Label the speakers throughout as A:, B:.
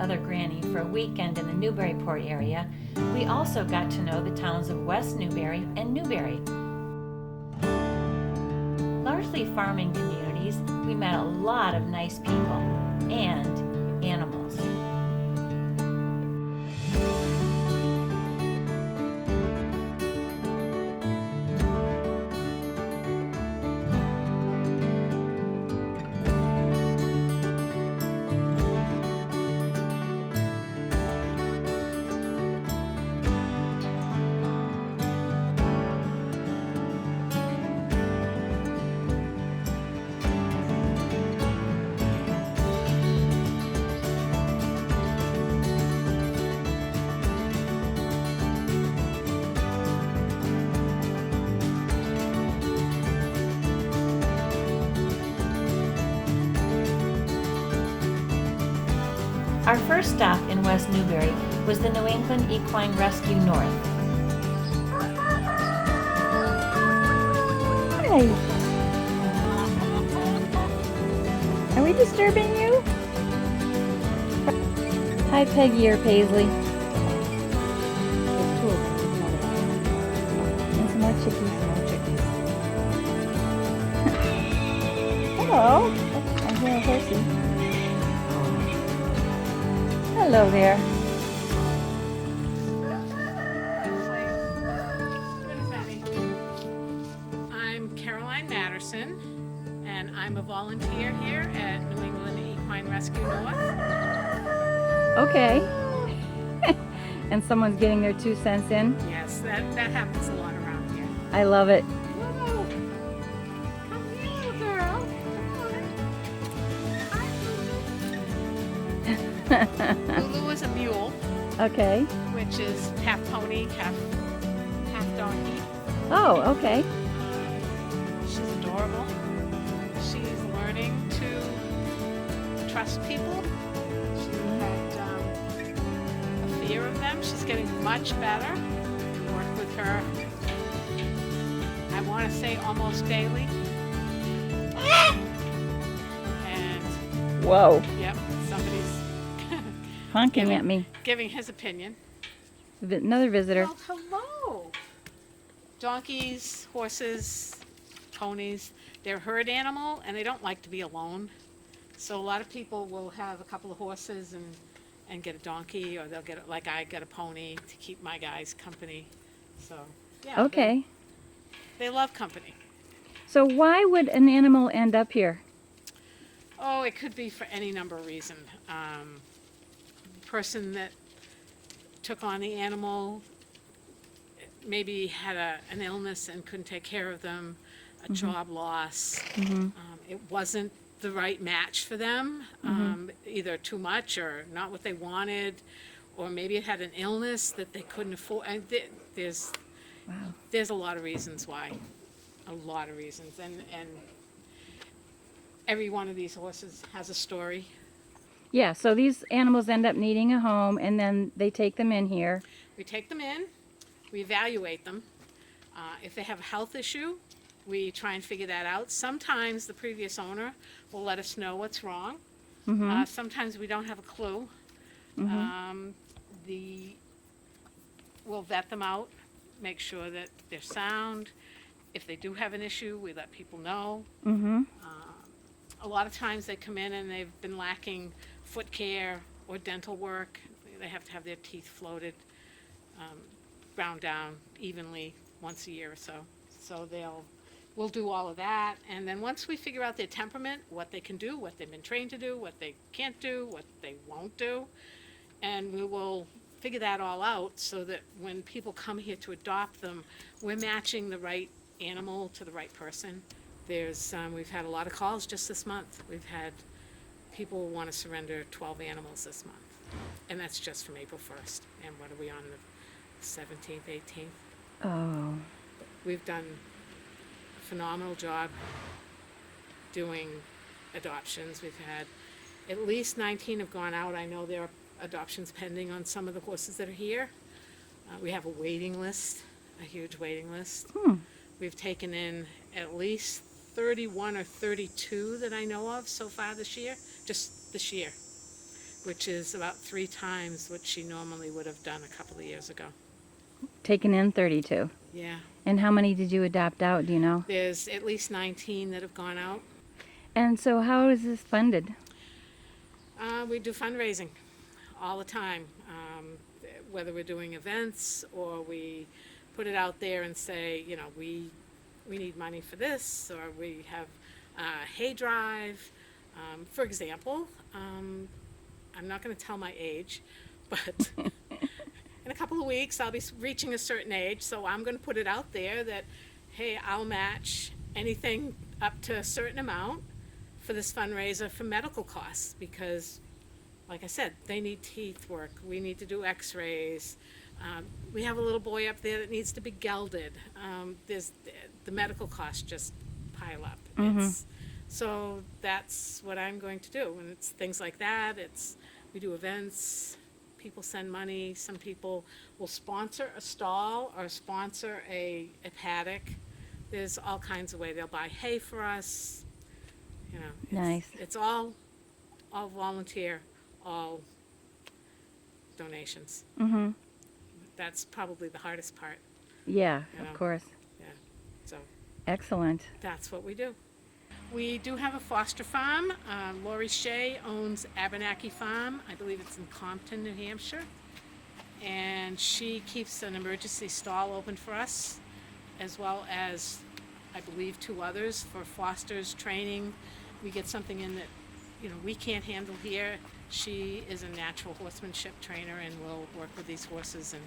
A: other granny for a weekend in the Newburyport area, we also got to know the towns of West Newbury and Newbury. Largely farming communities, we met a lot of nice people and animals. Our first stop in West Newbury was the New England Equine Rescue North.
B: Hi. Are we disturbing you? Hi, Peggy or Paisley. There's two of them. And some more chickies. Hello. Oh, I hear a horsey. Hello there.
C: I'm Caroline Matterson, and I'm a volunteer here at New England Equine Rescue North.
B: Okay. And someone's getting their 2 cents in.
C: Yes, that happens a lot around here.
B: I love it.
C: Whoa. Come here, little girl. Hi, Lulu. Lulu is a mule,
B: Okay.
C: which is half pony, half donkey.
B: Oh, okay.
C: She's adorable. She's learning to trust people. She had a fear of them. She's getting much better. I work with her, I want to say almost daily. And
B: Whoa.
C: yep, somebody's
B: Honking at me.
C: giving his opinion.
B: Another visitor.
C: Oh, hello. Donkeys, horses, ponies, they're a herd animal and they don't like to be alone. So a lot of people will have a couple of horses and get a donkey, or they'll get, like I got a pony to keep my guys company. So, yeah.
B: Okay.
C: They love company.
B: So why would an animal end up here?
C: Oh, it could be for any number of reasons. Person that took on the animal maybe had an illness and couldn't take care of them, a job loss. It wasn't the right match for them, either too much or not what they wanted, or maybe it had an illness that they couldn't afford. And there's a lot of reasons why, a lot of reasons. And every one of these horses has a story.
B: Yeah, so these animals end up needing a home, and then they take them in here.
C: We take them in, we evaluate them. If they have a health issue, we try and figure that out. Sometimes the previous owner will let us know what's wrong. Sometimes we don't have a clue. We'll vet them out, make sure that they're sound. If they do have an issue, we let people know. A lot of times they come in and they've been lacking foot care or dental work. They have to have their teeth floated, ground down evenly once a year or so. So we'll do all of that. And then once we figure out their temperament, what they can do, what they've been trained to do, what they can't do, what they won't do, and we will figure that all out so that when people come here to adopt them, we're matching the right animal to the right person. We've had a lot of calls just this month. We've had people want to surrender 12 animals this month. And that's just from April 1st. And what are we on, the 17th, 18th?
B: Oh.
C: We've done a phenomenal job doing adoptions. We've had at least 19 have gone out. I know there are adoptions pending on some of the horses that are here. We have a waiting list, a huge waiting list. We've taken in at least 31 or 32 that I know of so far this year, just this year. which is about 3 times what she normally would have done a couple of years ago.
B: Taken in 32.
C: Yeah.
B: And how many did you adopt out, do you know?
C: There's at least 19 that have gone out.
B: And so how is this funded?
C: We do fundraising all the time, whether we're doing events or we put it out there and say, you know, we need money for this, or we have a hay drive. For example, I'm not going to tell my age, but in a couple of weeks I'll be reaching a certain age, so I'm going to put it out there that, hey, I'll match anything up to a certain amount for this fundraiser for medical costs, because like I said, they need teeth work, we need to do x-rays, we have a little boy up there that needs to be gelded. The medical costs just pile up. So that's what I'm going to do, and it's things like that. We do events, people send money, some people will sponsor a stall or sponsor a paddock. There's all kinds of ways. They'll buy hay for us. You know,
B: Nice.
C: It's all volunteer, all donations. That's probably the hardest part.
B: Yeah,
C: You know.
B: of course.
C: Yeah, so
B: Excellent.
C: that's what we do. We do have a foster farm. Lori Shea owns Abenaki Farm. I believe it's in Compton, New Hampshire. And she keeps an emergency stall open for us, as well as, I believe, 2 others for fosters training. We get something in that, you know, we can't handle here. She is a natural horsemanship trainer and will work with these horses and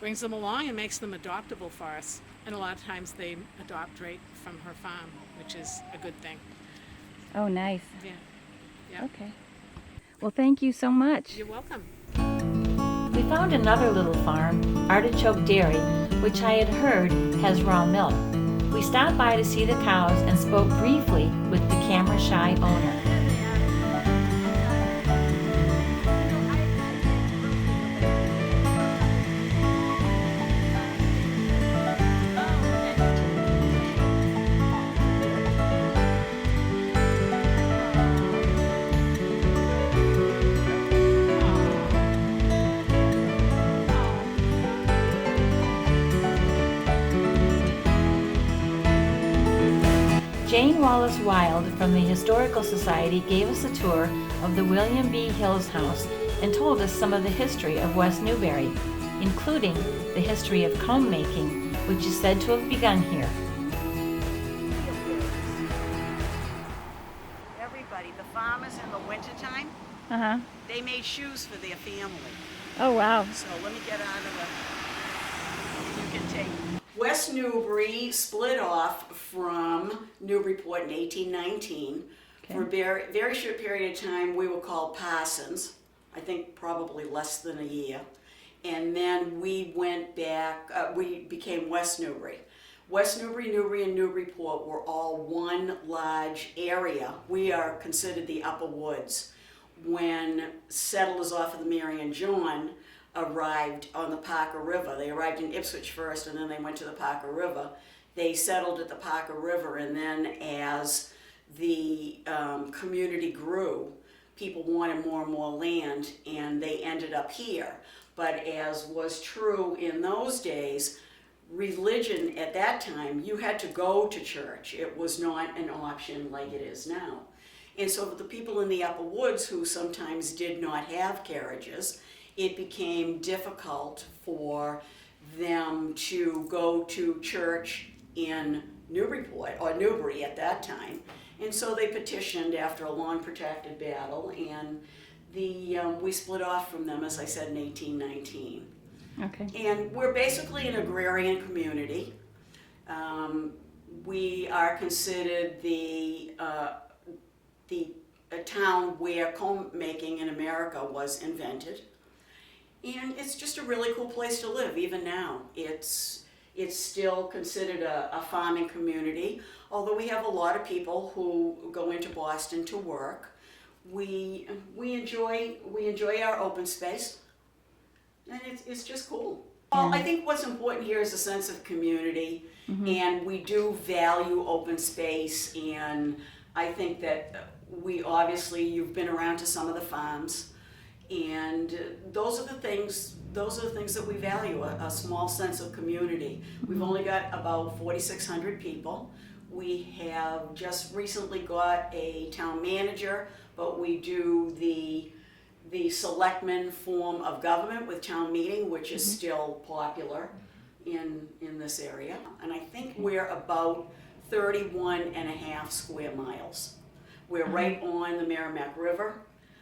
C: brings them along and makes them adoptable for us. And a lot of times they adopt right from her farm, which is a good thing.
B: Oh, nice.
C: Yeah. Yeah.
B: Okay. Well, thank you so much.
C: You're welcome.
A: We found another little farm, Artichoke Dairy, which I had heard has raw milk. We stopped by to see the cows and spoke briefly with the camera-shy owner. Jane Wallace Wild from the Historical Society gave us a tour of the William B. Hill's house and told us some of the history of West Newbury, including the history of comb making, which is said to have begun here.
D: Everybody, the farmers in the wintertime,
B: Uh-huh.
D: they made shoes for their family.
B: Oh, wow.
D: So let me get out of the, you can take. West Newbury split off from Newburyport in 1819. For a very, very short period of time, we were called Parsons. I think probably less than a year. And then we went back, we became West Newbury. West Newbury, Newbury, and Newburyport were all one large area. We are considered the Upper Woods. When settlers off of the Mary and John arrived on the Parker River, they arrived in Ipswich first and then they went to the Parker River. They settled at the Parker River, and then as the community grew, people wanted more and more land, and they ended up here. But as was true in those days, religion at that time, you had to go to church. It was not an option like it is now. And so the people in the Upper Woods who sometimes did not have carriages, it became difficult for them to go to church in Newburyport, or Newbury at that time. And so they petitioned after a long protracted battle, and we split off from them, as I said, in 1819.
B: Okay.
D: And we're basically an agrarian community. We are considered a town where comb making in America was invented. And it's just a really cool place to live, even now. It's still considered a farming community, although we have a lot of people who go into Boston to work. We enjoy our open space, and it's just cool. Well, I think what's important here is a sense of community, and we do value open space, and I think that you've been around to some of the farms, And those are the things that we value, a small sense of community. We've only got about 4,600 people. We have just recently got a town manager, but we do the selectman form of government with town meeting, which is still popular in this area. And I think we're about 31 and a half square miles. We're right on the Merrimack River,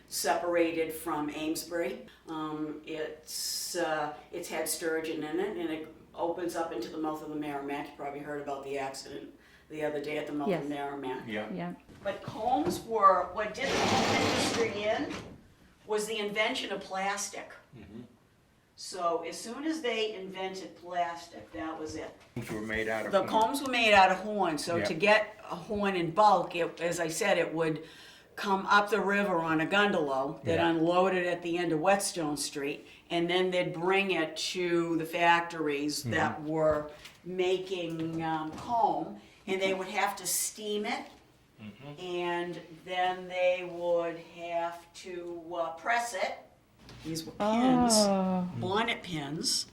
D: separated from Amesbury. It's had sturgeon in it, and it opens up into the mouth of the Merrimack. You probably heard about the accident the other day at the mouth of the Merrimack.
B: Yeah.
D: But combs were, what did the home industry in was the invention of plastic. So as soon as they invented plastic, that was it.
E: Combs were made out of
D: The
E: horn.
D: combs were made out of horn, so
E: Yeah.
D: to get a horn in bulk, as I said, it would come up the river on a gondola that
E: Yeah.
D: unloaded at the end of Whetstone Street, and then they'd bring it to the factories that were making comb, and they would have to steam it, and then they would have to press it. These were pins,
B: Oh.
D: bonnet pins,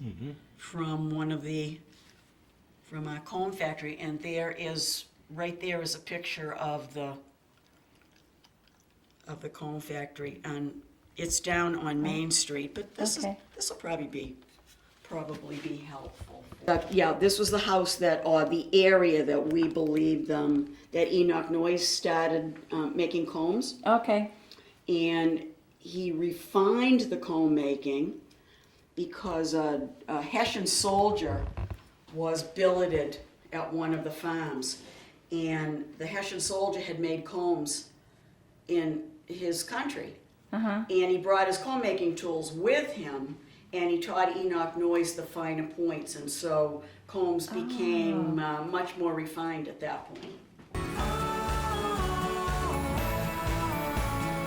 D: from from a comb factory, and right there is a picture of the comb factory, and it's down on Main Street, but this will probably be helpful. Yeah, this was the house or the area that we believe that Enoch Noyes started making combs,
B: Okay.
D: and he refined the comb making because a Hessian soldier was billeted at one of the farms, and the Hessian soldier had made combs in his country, and he brought his comb making tools with him, and he taught Enoch Noyes the finer points, and so combs became much more refined at that point.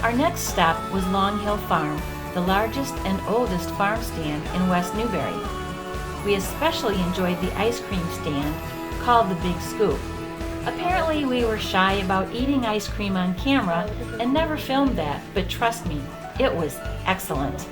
A: Our next stop was Long Hill Farm, the largest and oldest farm stand in West Newbury. We especially enjoyed the ice cream stand called the Big Scoop. Apparently we were shy about eating ice cream on camera and never filmed that, but trust me, it was excellent.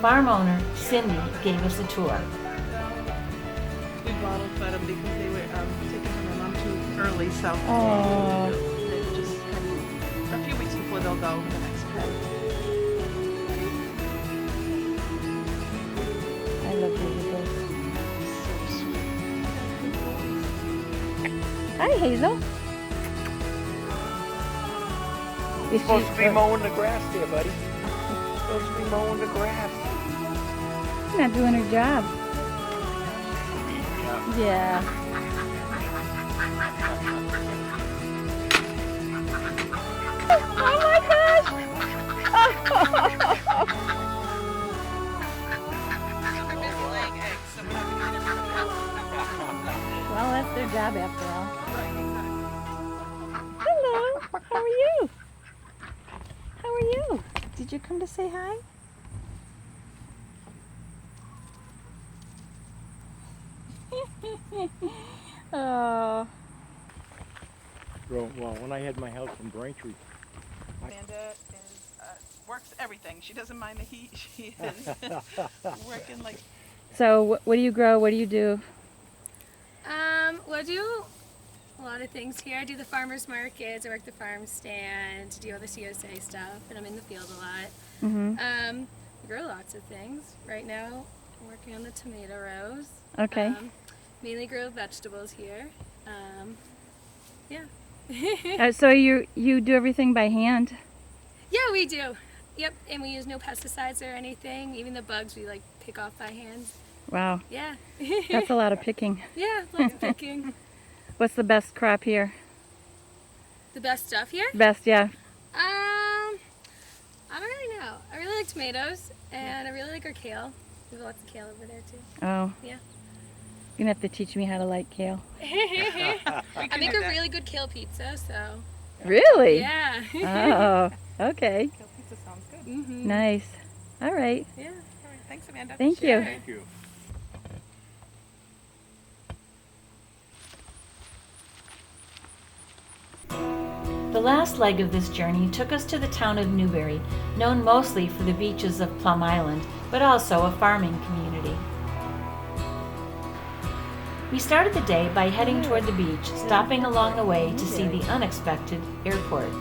A: Farm owner Cindy gave us a tour.
F: We bottle fed them because they were taking them on too early, so
B: Oh.
F: they just a few weeks before they'll go the next pet.
B: I love baby birds. Hi, Hazel.
E: You're supposed to be mowing the grass there, buddy. You're supposed to be mowing the grass.
B: She's not doing her job. Yeah. Oh my gosh! Well, that's their job after all. Hello. How are you? How are you? Did you come to say hi? Oh.
E: Well, when I had my house in Braintree,
F: Amanda works everything. She doesn't mind the heat. She is working like.
B: So what do you grow? What do you do?
G: Well, I do a lot of things here. I do the farmers markets, I work the farm stand, do all the CSA stuff, and I'm in the field a lot.
B: Mm-hmm.
G: I grow lots of things. Right now, I'm working on the tomato rows.
B: Okay.
G: Mainly grow vegetables here. Yeah.
B: So you do everything by hand?
G: Yeah, we do. Yep, and we use no pesticides or anything. Even the bugs we pick off by hand.
B: Wow.
G: Yeah.
B: That's a lot of picking.
G: Yeah, lots of picking.
B: What's the best crop here?
G: The best stuff here?
B: Best, yeah.
G: I don't really know. I really like tomatoes, and I really like our kale. We have lots of kale over there too.
B: Oh.
G: Yeah.
B: You're gonna have to teach me how to like kale.
G: I make a really good kale pizza, so
B: Really?
G: Yeah.
B: Oh, okay.
F: Kale pizza sounds good.
G: Mhm.
B: Nice. All right.
G: Yeah.
F: All right, thanks, Amanda.
B: Thank you.
E: Thank you.
A: The last leg of this journey took us to the town of Newbury, known mostly for the beaches of Plum Island, but also a farming community. We started the day by heading toward the beach, stopping along the way to see the unexpected airport.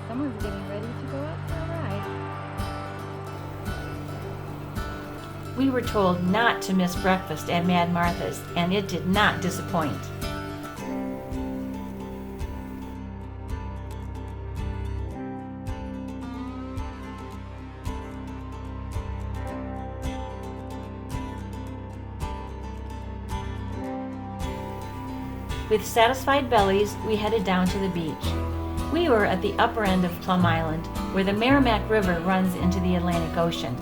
B: Someone's getting ready to go out for a ride.
A: We were told not to miss breakfast at Mad Martha's, and it did not disappoint. With satisfied bellies, we headed down to the beach. We were at the upper end of Plum Island, where the Merrimack River runs into the Atlantic Ocean.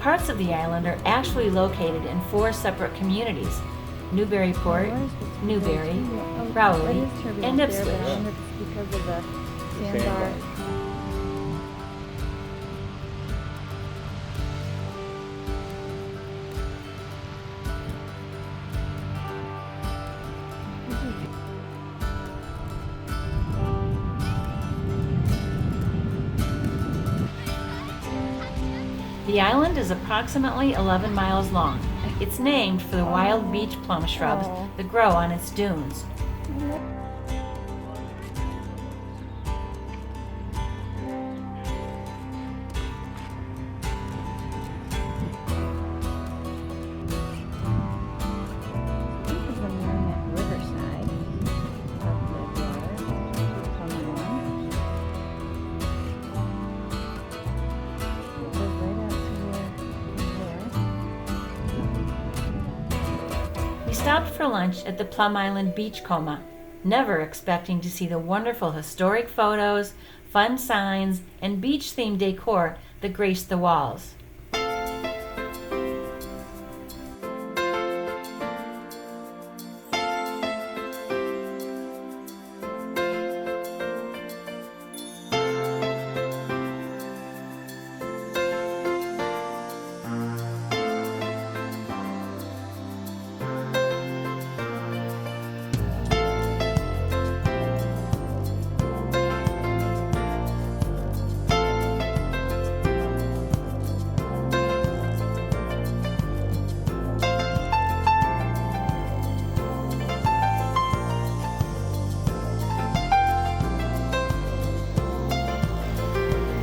A: Parts of the island are actually located in 4 separate communities: Newburyport, Newbury, Rowley, and Ipswich.
B: Because of the sandbar.
A: The island is approximately 11 miles long. It's named for the wild beach plum shrubs that grow on its dunes.
B: This is the Merrimack Riverside of the water. Plum Island. It goes right out to there.
A: We stopped for lunch at the Plum Island Beach Coma, never expecting to see the wonderful historic photos, fun signs, and beach-themed decor that graced the walls.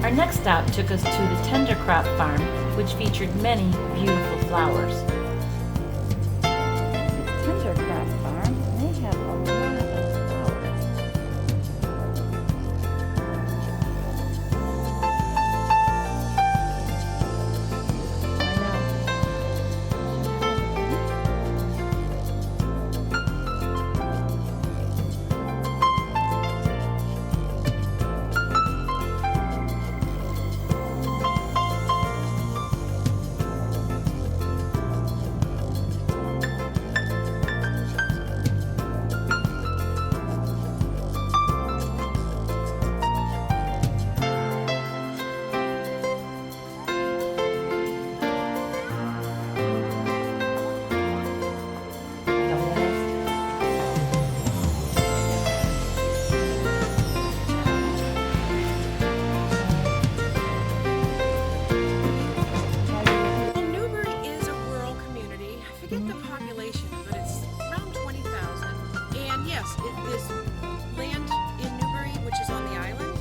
A: Our next stop took us to the Tender Crop Farm, which featured many beautiful flowers.
B: It's Tender Crop Farm. They have a lot of flowers. I know.
H: Well, Newbury is a rural community. I forget the population, but it's around 20,000. And yes, there's land in Newbury, which is on the island,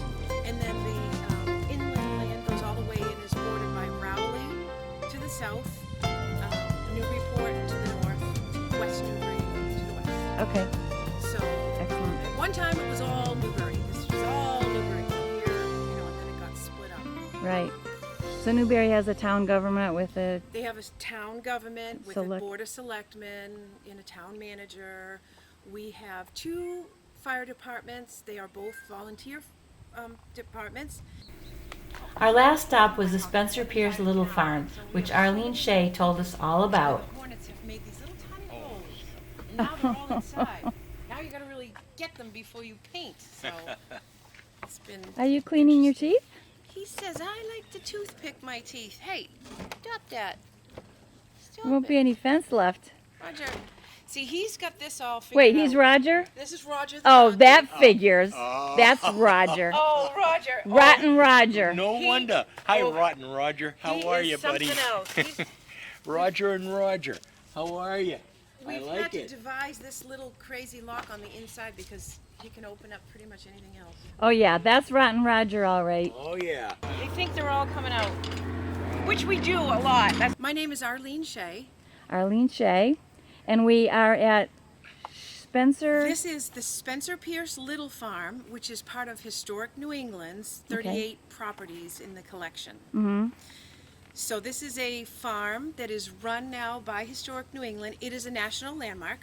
H: and then the inland land goes all the way and is bordered by Rowley to the south, Newburyport to the north, West Newbury to the west.
B: Okay,
H: So
B: excellent.
H: at one time it was all Newbury. This was all Newbury here, and then it got split up.
B: Right. So Newbury has a town government with a,
H: They have a town government with
B: Select-
H: a board of selectmen and a town manager. We have 2 fire departments. They are both volunteer departments.
A: Our last stop was the Spencer Pierce Little Farm, which Arlene Shea told us all about.
H: The hornets have made these little tiny holes, and now they're all inside. Now you got to really get them before you paint. So it's been.
B: are you cleaning your teeth?
H: He says I like to toothpick my teeth. Hey, stop that. Stop
B: There won't
H: it.
B: be any fence left.
H: Roger. See, he's got this all figured
B: Wait,
H: out.
B: he's Roger?
H: This is Roger. The
B: Oh,
H: donkey.
B: that figures. That's Roger.
H: Oh, Roger.
B: Rotten Roger.
E: No wonder. Hi, Rotten Roger. How are you, buddy?
H: Something else. He's,
E: Roger and Roger. How are you? I
H: we've
E: like
H: had to
E: it.
H: devise this little crazy lock on the inside because he can open up pretty much anything else.
B: Oh yeah, that's Rotten Roger, all right.
E: Oh, yeah.
H: They think they're all coming out, which we do a lot. My name is Arlene Shea.
B: Arlene Shea, and we are at Spencer.
H: This is the Spencer Pierce Little Farm, which is part of Historic New England's 38 properties in the collection.
B: Mm-hmm.
H: So this is a farm that is run now by Historic New England. It is a national landmark.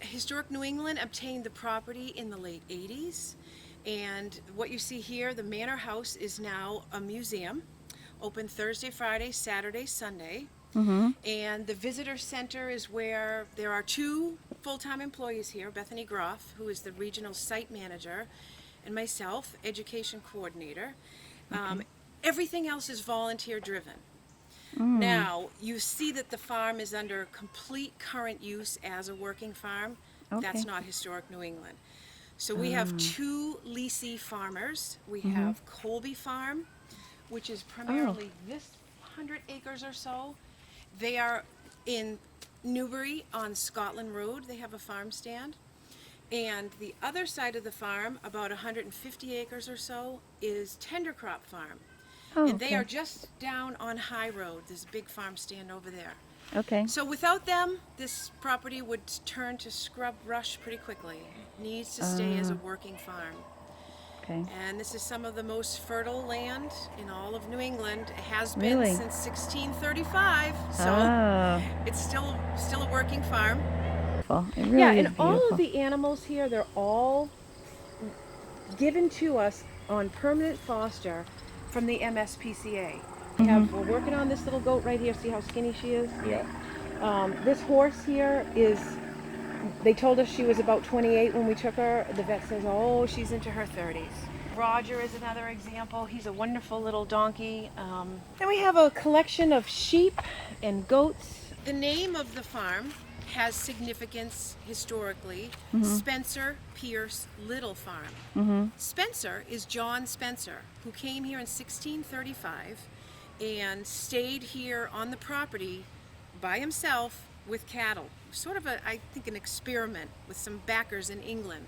H: Historic New England obtained the property in the late 80s. And what you see here, the manor house is now a museum, open Thursday, Friday, Saturday, Sunday.
B: Mm-hmm.
H: And the visitor center is where there are 2 full-time employees here, Bethany Groff, who is the regional site manager, and myself, education coordinator. Everything else is volunteer driven. Now, you see that the farm is under complete current use as a working farm. That's not Historic New England. So we have 2 leasee farmers. We have Colby Farm, which is primarily this 100 acres or so. They are in Newbury on Scotland Road. They have a farm stand. And the other side of the farm, about 150 acres or so, is Tender Crop Farm.
B: Oh,
H: And they
B: okay.
H: are just down on High Road. There's a big farm stand over there.
B: Okay.
H: So without them, this property would turn to scrub brush pretty quickly. It needs to stay as a working farm.
B: Okay.
H: And this is some of the most fertile land in all of New England. It has been
B: Really?
H: since 1635, so
B: Oh,
H: it's still a working farm.
B: beautiful. It really
H: Yeah,
B: is
H: and all
B: beautiful.
H: of the animals here, they're all given to us on permanent foster from the MSPCA. We're working on this little goat right here. See how skinny she is?
E: Yeah.
H: This horse here is, they told us she was about 28 when we took her. The vet says, oh, she's into her 30s. Roger is another example. He's a wonderful little donkey. Then we have a collection of sheep and goats. The name of the farm has significance historically. Spencer Pierce Little Farm. Spencer is John Spencer, who came here in 1635 and stayed here on the property by himself with cattle. Sort of I think an experiment with some backers in England.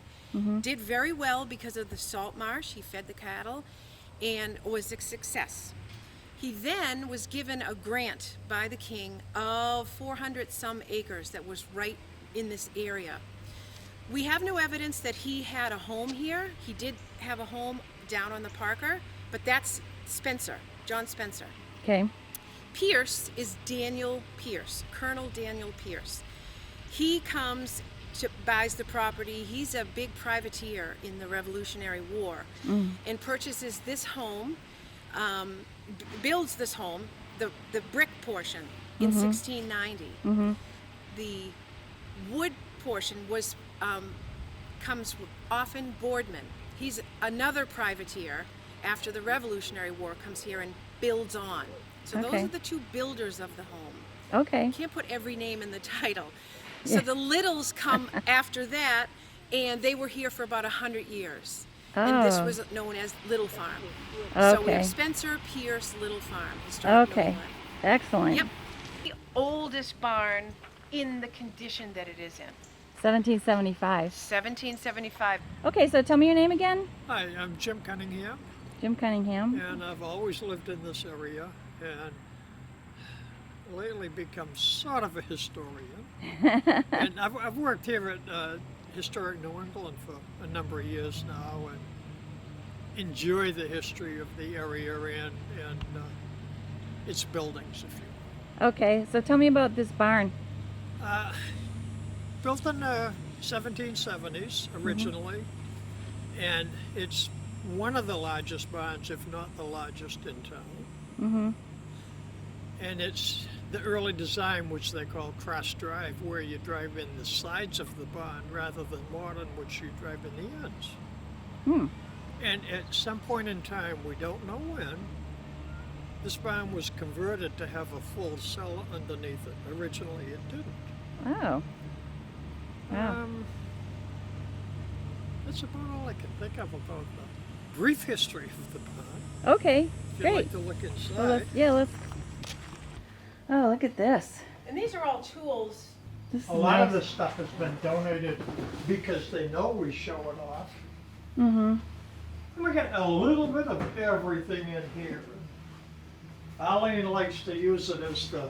H: Did very well because of the salt marsh. He fed the cattle and was a success. He then was given a grant by the king of 400 some acres that was right in this area. We have no evidence that he had a home here. He did have a home down on the Parker, but that's Spencer, John Spencer.
B: Okay.
H: Pierce is Daniel Pierce, Colonel Daniel Pierce. He comes to buys the property. He's a big privateer in the Revolutionary War and purchases this home, builds this home, the brick portion in 1690. The wood portion was comes often Boardman. He's another privateer after the Revolutionary War, comes here and builds on. So those
B: Okay.
H: are the 2 builders of the home.
B: Okay.
H: Can't put every name in the title. So the Littles come after that, and they were here for about 100 years. And this
B: Oh.
H: was known as Little Farm. So we
B: Okay.
H: have Spencer Pierce Little Farm. Historic New
B: Okay.
H: England.
B: Excellent.
H: Yep. The oldest barn in the condition that it is in.
B: 1775.
H: 1775.
B: Okay, so tell me your name again.
I: Hi, I'm Jim Cunningham,
B: Jim Cunningham.
I: and I've always lived in this area, and lately become sort of a historian. And I've worked here at Historic New England for a number of years now, and enjoy the history of the area and its buildings, if you will.
B: Okay, so tell me about this barn.
I: Built in the 1770s originally, and it's one of the largest barns, if not the largest in town. And it's the early design, which they call cross drive, where you drive in the sides of the barn rather than modern, which you drive in the ends. And at some point in time, we don't know when, this barn was converted to have a full cellar underneath it. Originally, it didn't.
B: Oh. Wow.
I: That's about all I can think of about the brief history of the barn.
B: Okay,
I: If you'd
B: great.
I: like to look inside.
B: Well, let's. Oh, look at this.
H: And these are all tools.
B: This is
I: A lot of
B: nice.
I: this stuff has been donated because they know we show it off.
B: Mm-hmm.
I: And we got a little bit of everything in here. Arlene likes to use it as the,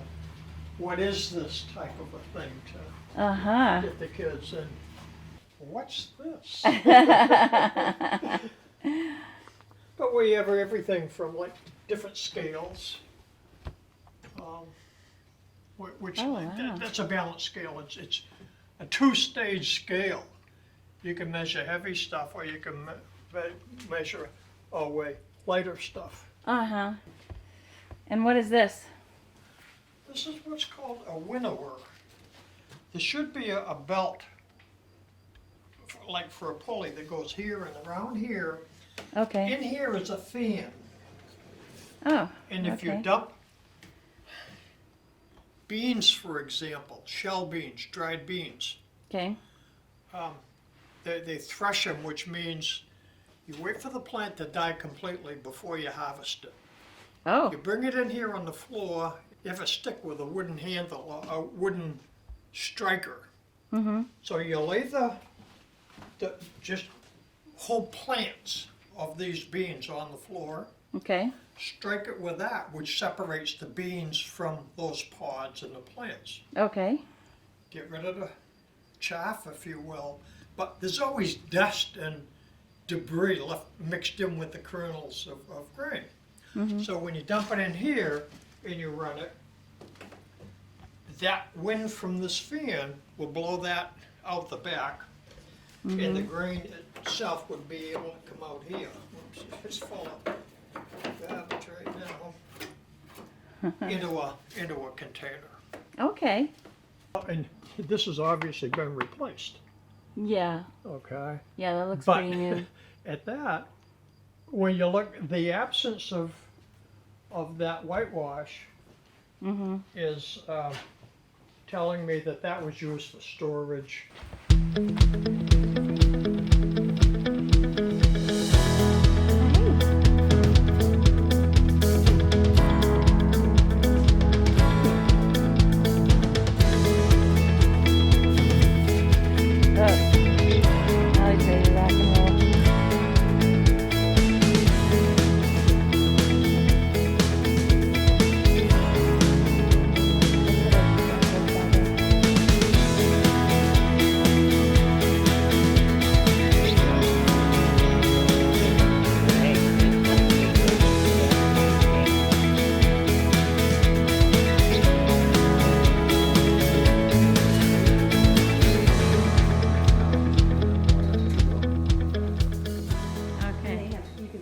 I: what is this type of a thing to
B: Uh-huh.
I: get the kids in. What's this? But we have everything from like different scales. Which
B: Oh, wow.
I: that's a balance scale. It's a two-stage scale. You can measure heavy stuff, or you can measure lighter stuff.
B: Uh-huh. And what is this?
I: This is what's called a winnower. There should be a belt, like for a pulley, that goes here and around here.
B: Okay.
I: In here is a fan.
B: Oh,
I: And if you
B: okay.
I: dump beans, for example, shell beans, dried beans,
B: Okay.
I: they thresh them, which means you wait for the plant to die completely before you harvest it.
B: Oh.
I: You bring it in here on the floor, you have a stick with a wooden handle, or a wooden striker.
B: Mm-hmm.
I: So you lay the just whole plants of these beans on the floor,
B: Okay.
I: strike it with that, which separates the beans from those pods and the plants.
B: Okay.
I: Get rid of the chaff, if you will, but there's always dust and debris left mixed in with the kernels of grain.
B: Mm-hmm.
I: So when you dump it in here and you run it, that wind from this fan will blow that out the back, and the grain itself would be able to come out here. Oops, it's full of garbage right now. into a container.
B: Okay.
I: And this has obviously been replaced.
B: Yeah.
I: Okay.
B: Yeah, that looks
I: But
B: pretty new.
I: at that, when you look, the absence of that whitewash
B: Mm-hmm.
I: is telling me that that was used for storage.